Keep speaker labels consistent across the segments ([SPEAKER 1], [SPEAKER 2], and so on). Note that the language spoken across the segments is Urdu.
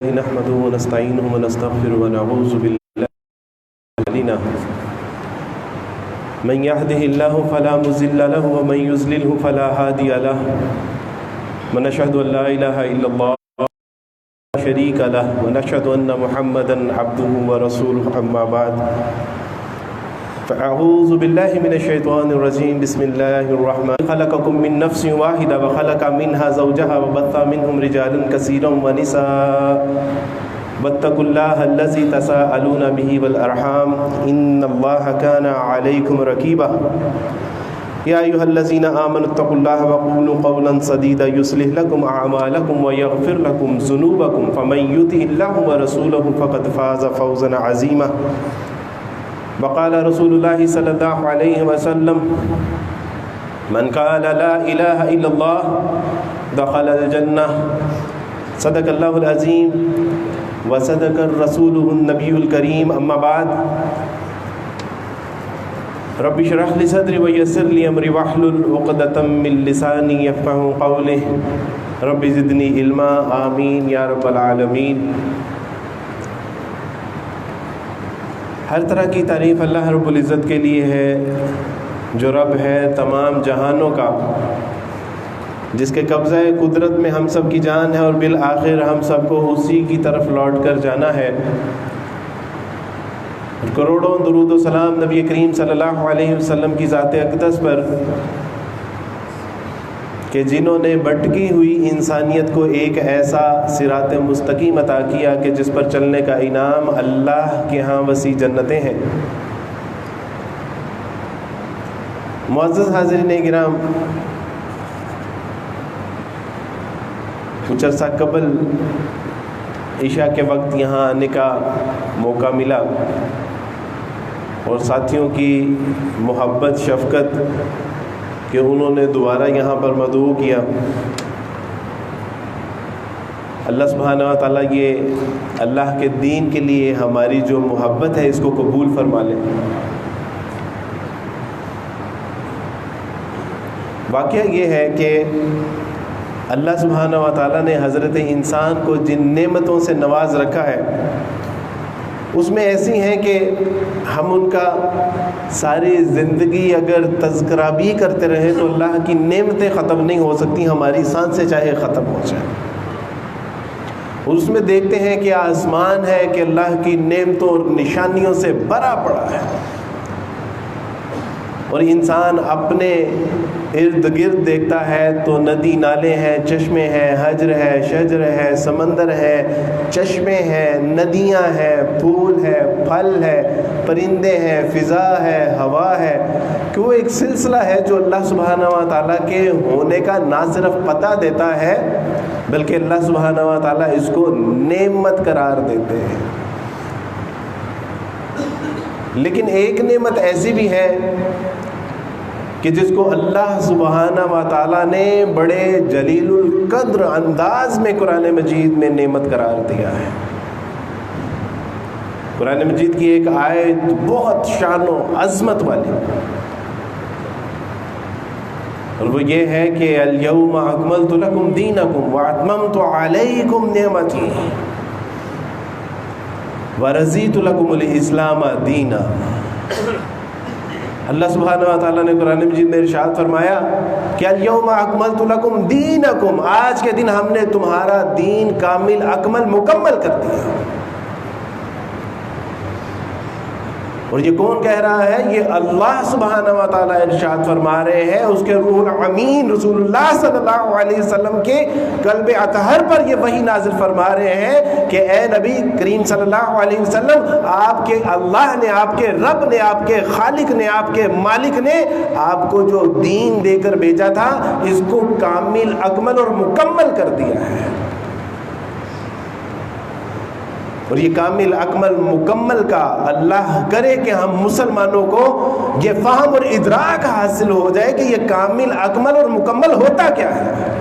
[SPEAKER 1] نحمده ونستعينه ونستغفره ونعوذ بالله علينا من يهده الله فلا مضل له ومن يضلل فلا هادي له ونشهد أن لا إله إلا الله لا شريك له ونشهد أن محمدا عبده ورسوله أما بعد فأعوذ بالله من الشيطان الرجيم بسم الله الرحمن خلقكم من نفس واحدة وخلق منها زوجها وبث منهم رجالا كثيرا ونساء واتقوا الله الذي تساءلون به والأرحام إن الله كان عليكم رقيبا يا أيها الذين آمنوا اتقوا الله وقولوا قولا سديدا يصلح لكم أعمالكم ويغفر لكم ذنوبكم فمن يطع الله ورسوله فقد فاز فوزا عظيما وقال رسول الله صلى الله عليه وسلم من قال لا إله إلا الله دخل الجنة صدق الله العظيم وصدق رسوله النبي الكريم أما بعد رب اشرح لي صدري ويسر لي أمري واحلل عقدة من لساني يفقهوا قولي رب زدني علما آمين يا رب العالمين۔ ہر طرح کی تعریف اللہ رب العزت کے لیے ہے جو رب ہے تمام جہانوں کا، جس کے قبضہ قدرت میں ہم سب کی جان ہے اور بالآخر ہم سب کو اسی کی طرف لوٹ کر جانا ہے۔ کروڑوں درود و سلام نبی کریم صلی اللہ علیہ وسلم کی ذات اقدس پر کہ جنہوں نے بھٹکی ہوئی انسانیت کو ایک ایسا صراط مستقیم عطا کیا کہ جس پر چلنے کا انعام اللہ کے ہاں وسیع جنتیں ہیں۔ معزز حاضرین کرام، کچھ عرصہ قبل عشاء کے وقت یہاں آنے کا موقع ملا اور ساتھیوں کی محبت شفقت کہ انہوں نے دوبارہ یہاں پر مدعو کیا۔ اللہ سبحانہ و تعالیٰ یہ اللہ کے دین کے لیے ہماری جو محبت ہے اس کو قبول فرما لے۔ واقعہ یہ ہے کہ اللہ سبحانہ و تعالیٰ نے حضرت انسان کو جن نعمتوں سے نواز رکھا ہے اس میں ایسی ہیں کہ ہم ان کا ساری زندگی اگر تذکرہ بھی کرتے رہیں تو اللہ کی نعمتیں ختم نہیں ہو سکتی، ہماری سانسیں چاہے ختم ہو جائیں۔ اس میں دیکھتے ہیں کہ آسمان ہے کہ اللہ کی نعمتوں اور نشانیوں سے بھرا پڑا ہے، اور انسان اپنے ارد گرد دیکھتا ہے تو ندی نالے ہیں، چشمے ہیں، حجر ہے، شجر ہے، سمندر ہے، چشمے ہیں، ندیاں ہیں، پھول ہے، پھل ہے، پرندے ہیں، فضا ہے، ہوا ہے، کہ وہ ایک سلسلہ ہے جو اللہ سبحانہ و تعالیٰ کے ہونے کا نہ صرف پتہ دیتا ہے بلکہ اللہ سبحانہ و تعالیٰ اس کو نعمت قرار دیتے ہیں۔ لیکن ایک نعمت ایسی بھی ہے کہ جس کو اللہ سبحانہ و تعالیٰ نے بڑے جلیل القدر انداز میں قرآن مجید میں نعمت قرار دیا ہے۔ قرآن مجید کی ایک آیت بہت شان و عظمت والی، اور وہ یہ ہے کہ الیوم اکملت لکم دینکم واتممت علیکم نعمتی ورضیت لکم الاسلام دینا۔ اللہ سبحانہ و تعالیٰ نے قرآن مجید میں ارشاد فرمایا کہ الیوم اکملت لکم دینکم، آج کے دن ہم نے تمہارا دین کامل اکمل مکمل کر دیا۔ اور یہ کون کہہ رہا ہے؟ یہ اللہ سبحانہ و تعالیٰ ارشاد فرما رہے ہیں، اس کے روح الامین رسول اللہ صلی اللہ علیہ وسلم کے قلب اطہر پر یہ وحی نازل فرما رہے ہیں کہ اے نبی کریم صلی اللہ علیہ وسلم، آپ کے اللہ نے، آپ کے رب نے، آپ کے خالق نے، آپ کے مالک نے آپ کو جو دین دے کر بھیجا تھا اس کو کامل اکمل اور مکمل کر دیا ہے۔ اور یہ کامل اکمل مکمل کا اللہ کرے کہ ہم مسلمانوں کو یہ فہم اور ادراک حاصل ہو جائے کہ یہ کامل اکمل اور مکمل ہوتا کیا ہے۔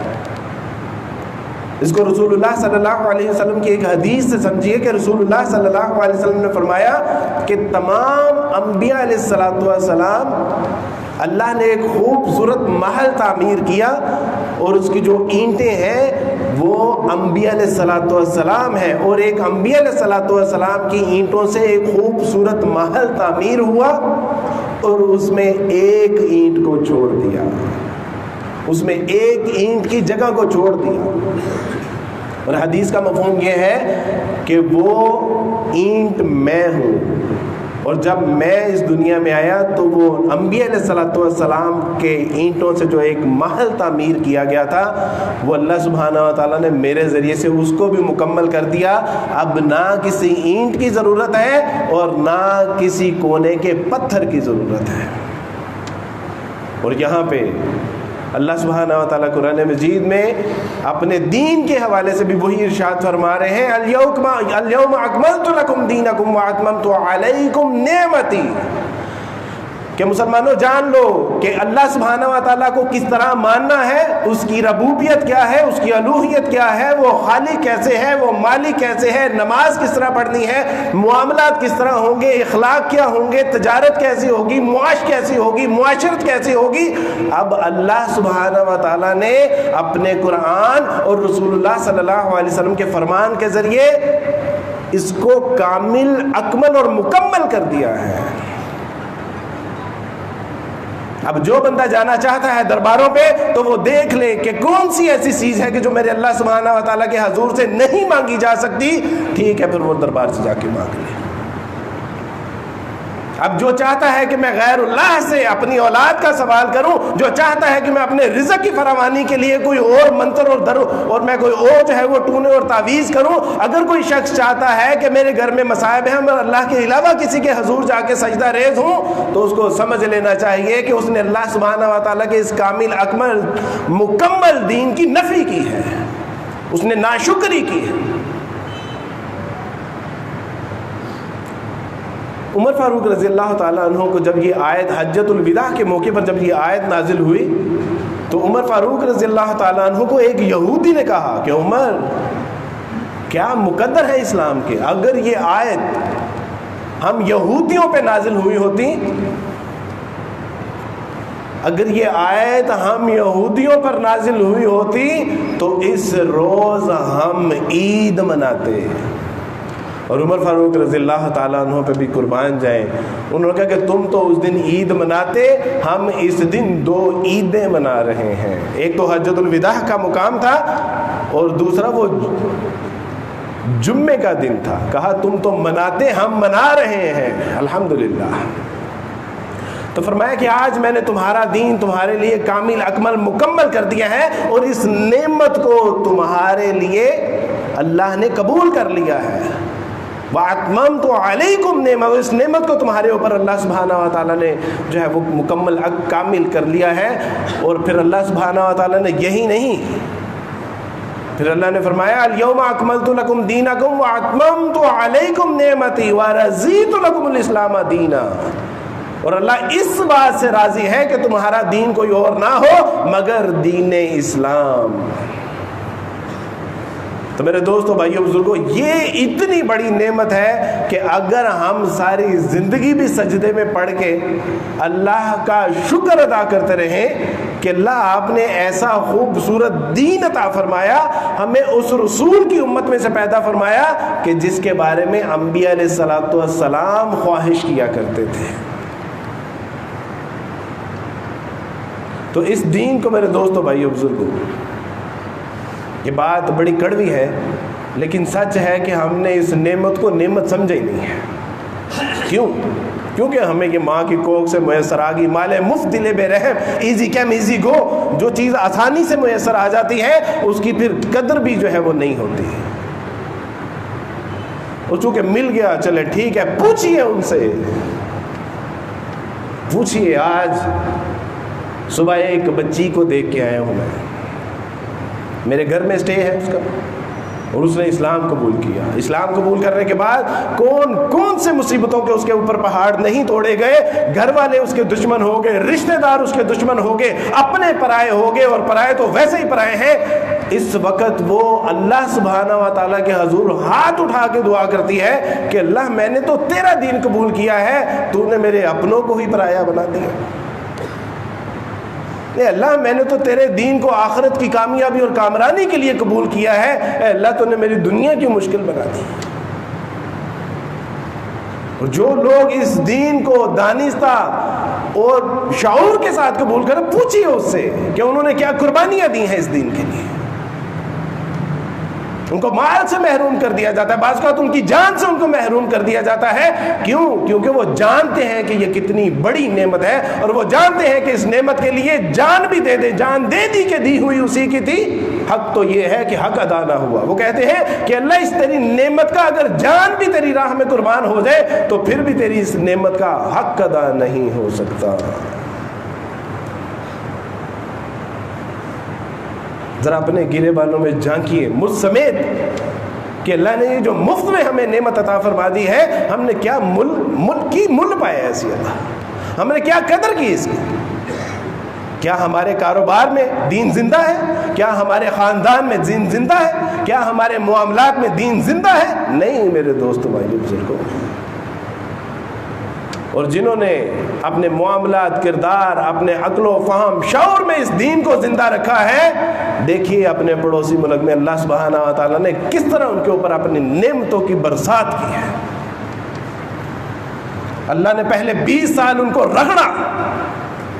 [SPEAKER 1] اس کو رسول اللہ صلی اللہ علیہ وسلم کی ایک حدیث سے سمجھیے کہ رسول اللہ صلی اللہ علیہ وسلم نے فرمایا کہ تمام انبیاء علیہ السلام اللہ نے ایک خوبصورت محل تعمیر کیا اور اس کی جو اینٹیں ہیں وہ انبیاء علیہ الصلوۃ والسلام ہے، اور ایک انبیاء علیہ الصلوۃ والسلام کی اینٹوں سے ایک خوبصورت محل تعمیر ہوا اور اس میں ایک اینٹ کو چھوڑ دیا، اس میں ایک اینٹ کی جگہ کو چھوڑ دیا۔ اور حدیث کا مفہوم یہ ہے کہ وہ اینٹ میں ہوں، اور جب میں اس دنیا میں آیا تو وہ انبیاء علیہ الصلوۃ والسلام کے اینٹوں سے جو ایک محل تعمیر کیا گیا تھا وہ اللہ سبحانہ و تعالیٰ نے میرے ذریعے سے اس کو بھی مکمل کر دیا۔ اب نہ کسی اینٹ کی ضرورت ہے اور نہ کسی کونے کے پتھر کی ضرورت ہے۔ اور یہاں پہ اللہ سبحانہ و تعالیٰ قرآن مجید میں اپنے دین کے حوالے سے بھی وہی ارشاد فرما رہے ہیں، الیوم اکملت لکم دینکم واتممت علیکم نعمتی، کہ مسلمانوں جان لو کہ اللہ سبحانہ و تعالیٰ کو کس طرح ماننا ہے، اس کی ربوبیت کیا ہے، اس کی الوہیت کیا ہے، وہ خالق کیسے ہے، وہ مالک کیسے ہے، نماز کس طرح پڑھنی ہے، معاملات کس طرح ہوں گے، اخلاق کیا ہوں گے، تجارت کیسی ہوگی، معاش کیسی ہوگی، معاشرت کیسی ہوگی۔ اب اللہ سبحانہ و تعالیٰ نے اپنے قرآن اور رسول اللہ صلی اللہ علیہ وسلم کے فرمان کے ذریعے اس کو کامل، اکمل اور مکمل کر دیا ہے۔ اب جو بندہ جانا چاہتا ہے درباروں پہ تو وہ دیکھ لے کہ کون سی ایسی چیز ہے کہ جو میرے اللہ سبحانہ و تعالیٰ کے حضور سے نہیں مانگی جا سکتی، ٹھیک ہے پھر وہ دربار سے جا کے مانگ لے۔ اب جو چاہتا ہے کہ میں غیر اللہ سے اپنی اولاد کا سوال کروں، جو چاہتا ہے کہ میں اپنے رزق کی فراوانی کے لیے کوئی اور منتر اور درو اور میں کوئی اور جو ہے وہ ٹونے اور تعویذ کروں، اگر کوئی شخص چاہتا ہے کہ میرے گھر میں مصائب ہیں میں اللہ کے علاوہ کسی کے حضور جا کے سجدہ ریز ہوں، تو اس کو سمجھ لینا چاہیے کہ اس نے اللہ سبحانہ و تعالیٰ کے اس کامل، اکمل، مکمل دین کی نفی کی ہے، اس نے ناشکری کی ہے۔ عمر فاروق رضی اللہ تعالیٰ عنہ کو جب یہ آیت حجۃ الوداع کے موقع پر جب یہ آیت نازل ہوئی تو عمر فاروق رضی اللہ تعالیٰ عنہ کو ایک یہودی نے کہا کہ عمر کیا مقدر ہے اسلام کے، اگر یہ آیت ہم یہودیوں پہ نازل ہوئی ہوتی، اگر یہ آیت ہم یہودیوں پر نازل ہوئی ہوتی تو اس روز ہم عید مناتے۔ اور عمر فاروق رضی اللہ تعالیٰ عنہ پہ بھی قربان جائیں، انہوں نے کہا کہ تم تو اس دن عید مناتے، ہم اس دن 2 عیدیں منا رہے ہیں، ایک تو حجۃ الوداع کا مقام تھا اور دوسرا وہ جمعے کا دن تھا۔ کہا تم تو مناتے، ہم منا رہے ہیں، الحمدللہ۔ تو فرمایا کہ آج میں نے تمہارا دین تمہارے لیے کامل، اکمل، مکمل کر دیا ہے اور اس نعمت کو تمہارے لیے اللہ نے قبول کر لیا ہے۔ وَأَتْمَمْتُ عَلَيْكُمْ نِعْمَتِي، اس نعمت کو تمہارے اوپر اللہ سبحانہ و تعالیٰ نے جو ہے وہ مکمل، کامل کر لیا ہے۔ اور پھر اللہ سبحانہ و تعالیٰ نے یہی نہیں، پھر اللہ نے فرمایا الْيَوْمَ أَكْمَلْتُ لَكُمْ دِينَكُمْ وَأَتْمَمْتُ عَلَيْكُمْ نِعْمَتِي وَرَضِيتُ لَكُمُ الْإِسْلَامَ دِينًا۔ اور اللہ اس بات سے راضی ہے کہ تمہارا دین کوئی اور نہ ہو مگر دین اسلام۔ تو میرے دوستو، بھائیو، بزرگوں، یہ اتنی بڑی نعمت ہے کہ اگر ہم ساری زندگی بھی سجدے میں پڑھ کے اللہ کا شکر ادا کرتے رہیں کہ اللہ آپ نے ایسا خوبصورت دین عطا فرمایا، ہمیں اس رسول کی امت میں سے پیدا فرمایا کہ جس کے بارے میں انبیاء علیہ الصلوۃ والسلام خواہش کیا کرتے تھے۔ تو اس دین کو میرے دوستو، بھائیو، بزرگوں، یہ بات بڑی کڑوی ہے لیکن سچ ہے کہ ہم نے اس نعمت کو نعمت سمجھا ہی نہیں ہے۔ کیوں؟ کیونکہ ہمیں یہ ماں کی کوکھ سے میسر آ گئی، مال مفت دل بے رحم، ایزی کیم ایزی گو، جو چیز آسانی سے میسر آ جاتی ہے اس کی پھر قدر بھی جو ہے وہ نہیں ہوتی، اور چونکہ مل گیا چلے ٹھیک ہے۔ پوچھئے ان سے، پوچھئے، آج صبح ایک بچی کو دیکھ کے آیا ہوں میں، میرے گھر میں اسٹے ہے اس کا، اور اس نے اسلام قبول کیا۔ اسلام قبول کرنے کے بعد کون سے مصیبتوں کے اس کے اوپر پہاڑ نہیں توڑے گئے، گھر والے اس کے دشمن ہو گئے، رشتہ دار اس کے دشمن ہو گئے، اپنے پرائے ہو گئے، اور پرائے تو ویسے ہی پرائے ہیں۔ اس وقت وہ اللہ سبحانہ و تعالیٰ کے حضور ہاتھ اٹھا کے دعا کرتی ہے کہ اللہ میں نے تو تیرا دین قبول کیا ہے، تو نے میرے اپنوں کو ہی پرایا بنا دیا۔ اے اللہ میں نے تو تیرے دین کو آخرت کی کامیابی اور کامرانی کے لیے قبول کیا ہے، اے اللہ تو نے میری دنیا کی مشکل بنا دی۔ اور جو لوگ اس دین کو دانستہ اور شعور کے ساتھ قبول کریں، پوچھئے اس سے کہ انہوں نے کیا قربانیاں دی ہیں اس دین کے لیے۔ ان کو مال سے محروم کر دیا جاتا ہے، بعض اوقات ان کی جان سے ان کو محروم کر دیا جاتا ہے۔ کیوں؟ کیونکہ وہ جانتے ہیں کہ یہ کتنی بڑی نعمت ہے، اور وہ جانتے ہیں کہ اس نعمت کے لیے جان بھی دے دے، جان دے دی کہ دی ہوئی اسی کی تھی، حق تو یہ ہے کہ حق ادا نہ ہوا۔ وہ کہتے ہیں کہ اللہ اس تیری نعمت کا اگر جان بھی تیری راہ میں قربان ہو جائے تو پھر بھی تیری اس نعمت کا حق ادا نہیں ہو سکتا۔ ذرا اپنے گرے بالوں میں جھانکیے مجھ سمیت کہ اللہ نے یہ جو مفت میں ہمیں نعمت عطا فرما دی ہے، ہم نے کیا مل پایا ہے ایسی عطا، ہم نے کیا قدر کی اس کی؟ کیا ہمارے کاروبار میں دین زندہ ہے؟ کیا ہمارے خاندان میں دین زندہ ہے؟ کیا ہمارے معاملات میں دین زندہ ہے؟ نہیں میرے دوستو بھائی بزرگوں۔ اور جنہوں نے اپنے معاملات، کردار، اپنے عقل و فہم، شعور میں اس دین کو زندہ رکھا ہے، دیکھیے اپنے پڑوسی ملک میں اللہ سبحانہ و تعالیٰ نے کس طرح ان کے اوپر اپنی نعمتوں کی برسات کی ہے۔ اللہ نے پہلے 20 سال ان کو رگڑا،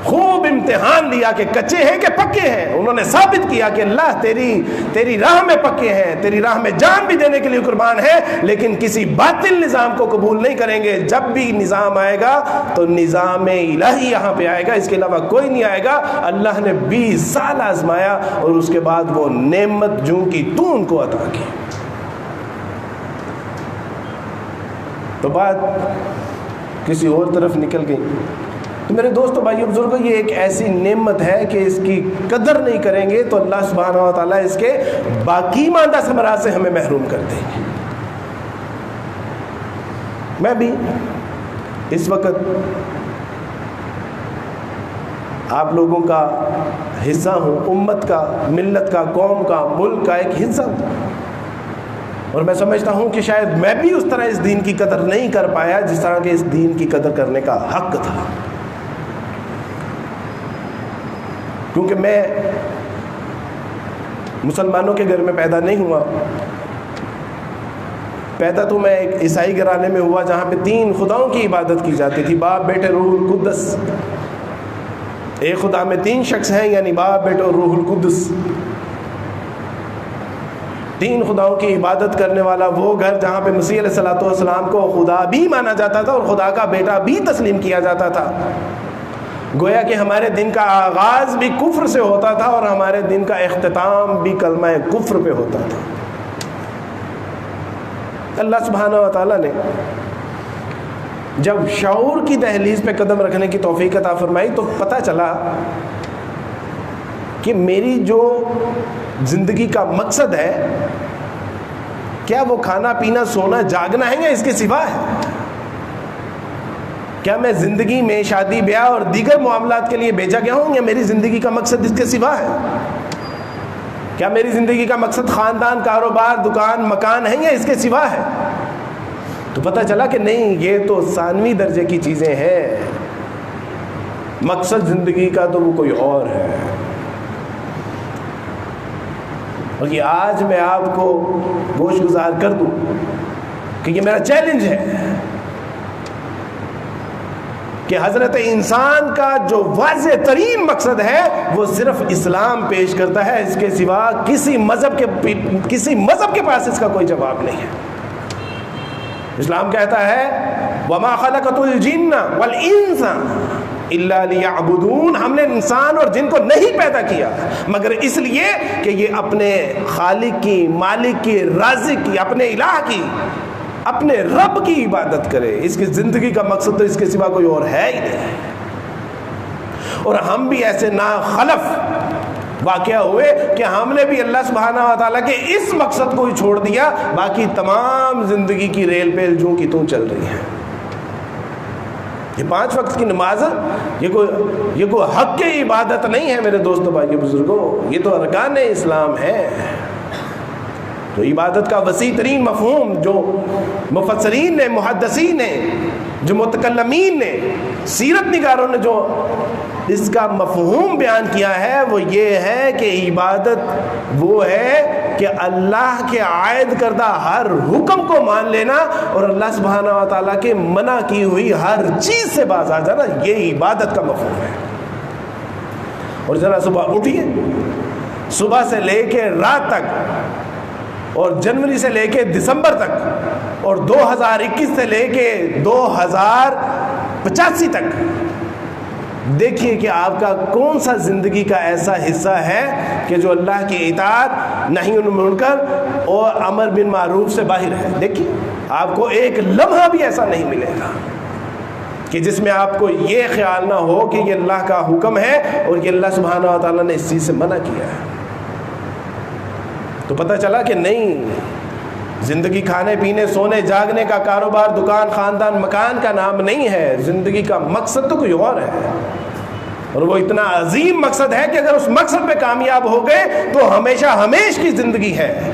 [SPEAKER 1] خوب امتحان لیا کہ کچے ہیں کہ پکے ہیں۔ انہوں نے ثابت کیا کہ اللہ تیری راہ میں پکے ہیں، تیری راہ میں جان بھی دینے کے لیے قربان ہے، لیکن کسی باطل نظام کو قبول نہیں کریں گے۔ جب بھی نظام آئے گا تو نظام الہی یہاں پہ آئے گا، اس کے علاوہ کوئی نہیں آئے گا۔ اللہ نے 20 سال آزمایا اور اس کے بعد وہ نعمت جو کی تو ان کو عطا کی۔ تو بات کسی اور طرف نکل گئی۔ تو میرے دوستو بھائیو بزرگوں، یہ ایک ایسی نعمت ہے کہ اس کی قدر نہیں کریں گے تو اللہ سبحانہ و تعالیٰ اس کے باقی ماندہ ثمرات سے ہمیں محروم کر دیں گے۔ میں بھی اس وقت آپ لوگوں کا حصہ ہوں، امت کا، ملت کا، قوم کا، ملک کا ایک حصہ ہوں، اور میں سمجھتا ہوں کہ شاید میں بھی اس طرح اس دین کی قدر نہیں کر پایا جس طرح کہ اس دین کی قدر کرنے کا حق تھا، کیونکہ میں مسلمانوں کے گھر میں پیدا نہیں ہوا۔ پیدا تو میں ایک عیسائی گھرانے میں ہوا جہاں پہ 3 خداؤں کی عبادت کی جاتی تھی، باپ، بیٹے، روح القدس۔ ایک خدا میں 3 شخص ہیں، یعنی باپ، بیٹے اور روح القدس۔ 3 خداؤں کی عبادت کرنے والا وہ گھر جہاں پہ مسیح علیہ السلام کو خدا بھی مانا جاتا تھا اور خدا کا بیٹا بھی تسلیم کیا جاتا تھا۔ گویا کہ ہمارے دن کا آغاز بھی کفر سے ہوتا تھا اور ہمارے دن کا اختتام بھی کلمہ کفر پہ ہوتا تھا۔ اللہ سبحانہ و تعالیٰ نے جب شعور کی دہلیز پہ قدم رکھنے کی توفیق عطا فرمائی تو پتہ چلا کہ میری جو زندگی کا مقصد ہے، کیا وہ کھانا پینا سونا جاگنا ہے یا اس کے سوا ہے؟ کیا میں زندگی میں شادی بیاہ اور دیگر معاملات کے لیے بھیجا گیا ہوں یا میری زندگی کا مقصد اس کے سوا ہے؟ کیا میری زندگی کا مقصد خاندان، کاروبار، دکان، مکان ہے یا اس کے سوا ہے؟ تو پتہ چلا کہ نہیں، یہ تو ثانوی درجے کی چیزیں ہیں، مقصد زندگی کا تو وہ کوئی اور ہے۔ اور یہ آج میں آپ کو گوش گزار کر دوں کہ یہ میرا چیلنج ہے کہ حضرت انسان کا جو واضح ترین مقصد ہے وہ صرف اسلام پیش کرتا ہے، اس کے سوا کسی مذہب کے پاس اس کا کوئی جواب نہیں ہے۔ اسلام کہتا ہے وَمَا خَلَقَتُ الْجِنَّ وَالْإِنسَ إِلَّا لِيَعْبُدُونَ، ہم نے انسان اور جن کو نہیں پیدا کیا مگر اس لیے کہ یہ اپنے خالق کی، مالک کی، رازق کی، اپنے الہ کی، اپنے رب کی عبادت کرے۔ اس کی زندگی کا مقصد تو اس کے سوا کوئی اور ہے ہی نہیں۔ اور ہم بھی ایسے ناخلف واقعہ ہوئے کہ ہم نے بھی اللہ سبحانہ و تعالیٰ کے اس مقصد کو ہی چھوڑ دیا، باقی تمام زندگی کی ریل پیل جوں کی توں چل رہی ہے۔ یہ 5 وقت کی نماز یہ کوئی حق کی عبادت نہیں ہے میرے دوستو بھائیو بزرگوں، یہ تو ارکان اسلام ہے۔ تو عبادت کا وسیع ترین مفہوم جو مفسرین نے، محدثین نے، جو متکلمین نے، سیرت نگاروں نے جو اس کا مفہوم بیان کیا ہے وہ یہ ہے کہ عبادت وہ ہے کہ اللہ کے عائد کردہ ہر حکم کو مان لینا اور اللہ سبحانہ و تعالیٰ کے منع کی ہوئی ہر چیز سے باز آ جانا، یہ عبادت کا مفہوم ہے۔ اور ذرا صبح اٹھیے، صبح سے لے کے رات تک، اور جنوری سے لے کے دسمبر تک، اور 2021 سے لے کے 2085 تک، دیکھیے کہ آپ کا کون سا زندگی کا ایسا حصہ ہے کہ جو اللہ کی اطاعت، نہی عن المنکر اور امر بالمعروف سے باہر ہے۔ دیکھیے آپ کو ایک لمحہ بھی ایسا نہیں ملے گا کہ جس میں آپ کو یہ خیال نہ ہو کہ یہ اللہ کا حکم ہے اور یہ اللہ سبحانہ و تعالیٰ نے اس چیز سے منع کیا ہے۔ تو پتہ چلا کہ نہیں، زندگی کھانے پینے سونے جاگنے کا کاروبار، دکان، خاندان، مکان کا نام نہیں ہے۔ زندگی کا مقصد تو کوئی اور ہے، اور وہ اتنا عظیم مقصد ہے کہ اگر اس مقصد پہ کامیاب ہو گئے تو ہمیشہ ہمیش کی زندگی ہے،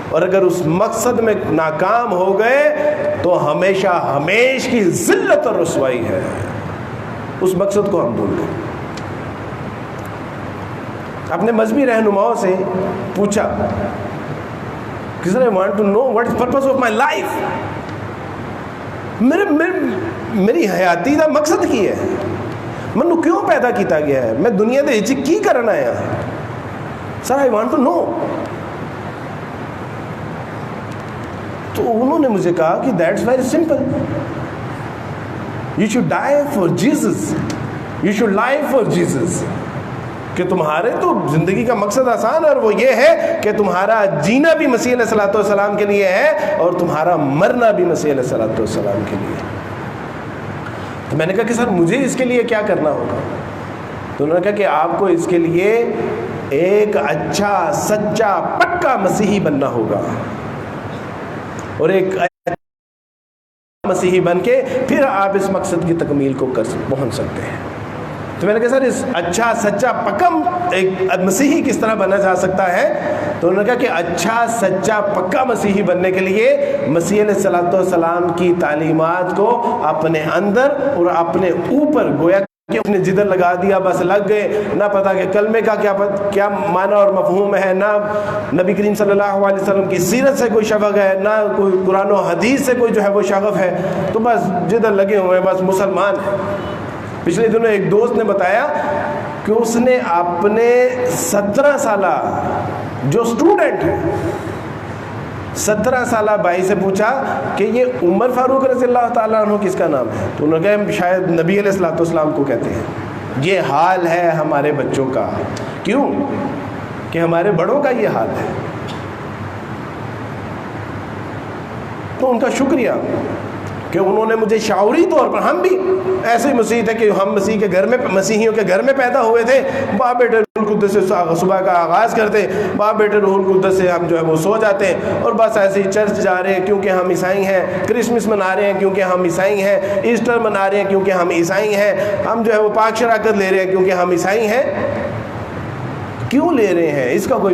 [SPEAKER 1] اور اگر اس مقصد میں ناکام ہو گئے تو ہمیشہ ہمیش کی ذلت اور رسوائی ہے۔ اس مقصد کو ہم بھول گئے۔ اپنے مذہبی رہنماؤں سے پوچھا کہ I want to know what is purpose of my life، میری حیاتی دا مقصد کی ہے، منو کیوں پیدا کیتا گیا ہے، میں دنیا دے وچ کی کرنا آیا۔ سر I want to know۔ تو انہوں نے مجھے کہا کہ that's very simple، you should die for Jesus، you should live for Jesus، کہ تمہارے تو زندگی کا مقصد آسان ہے، اور وہ یہ ہے کہ تمہارا جینا بھی مسیح علیہ الصلوۃ والسلام کے لیے ہے اور تمہارا مرنا بھی مسیح علیہ الصلوۃ والسلام کے لیے۔ تو میں نے کہا کہ سر مجھے اس کے لیے کیا کرنا ہوگا؟ تو انہوں نے کہا کہ آپ کو اس کے لیے ایک اچھا سچا پکا مسیحی بننا ہوگا، اور ایک مسیحی بن کے پھر آپ اس مقصد کی تکمیل کو پہنچ سکتے ہیں۔ تو میں نے کہا سر اس اچھا سچا پکم ایک مسیحی کس طرح بنا جا سکتا ہے؟ تو انہوں نے کہا کہ اچھا سچا پکا مسیحی بننے کے لیے مسیح علیہ الصلوۃ والسلام کی تعلیمات کو اپنے اندر اور اپنے اوپر گویا کہ اپنے جدر لگا دیا، بس لگ گئے، نہ پتا کہ کلمے کا کیا معنی اور مفہوم ہے، نہ نبی کریم صلی اللہ علیہ وسلم کی سیرت سے کوئی شغف ہے، نہ کوئی قرآن و حدیث سے کوئی جو ہے وہ شغف ہے، تو بس جدر لگے ہوئے ہیں، بس مسلمان ہیں۔ پچھلے دنوں ایک دوست نے بتایا کہ اس نے اپنے 17 سالہ جو اسٹوڈنٹ ہے، 17 سالہ بھائی سے پوچھا کہ یہ عمر فاروق رضی اللہ تعالیٰ عنہ کس کا نام ہے؟ تو انہوں نے کہا شاید نبی علیہ الصلوۃ والسلام کو کہتے ہیں۔ یہ حال ہے ہمارے بچوں کا، کیوں کہ ہمارے بڑوں کا یہ حال ہے۔ تو ان کا شکریہ کہ انہوں نے مجھے شعوری طور پر، ہم بھی ایسے ہی مسیح تھے کہ ہم مسیح کے گھر میں، مسیحیوں کے گھر میں پیدا ہوئے تھے، باپ بیٹے روح القدس سے صبح کا آغاز کرتے، باپ بیٹے روح القدس سے ہم جو ہے وہ سو جاتے ہیں، اور بس ایسے ہی چرچ جا رہے ہیں کیونکہ ہم عیسائی ہیں، کرسمس منا رہے ہیں کیونکہ ہم عیسائی ہیں، ایسٹر منا رہے ہیں کیونکہ ہم عیسائی ہیں، ہم جو ہے وہ پاک شراکت لے رہے ہیں کیونکہ ہم عیسائی ہیں۔ کیوں لے رہے ہیں اس کا کوئی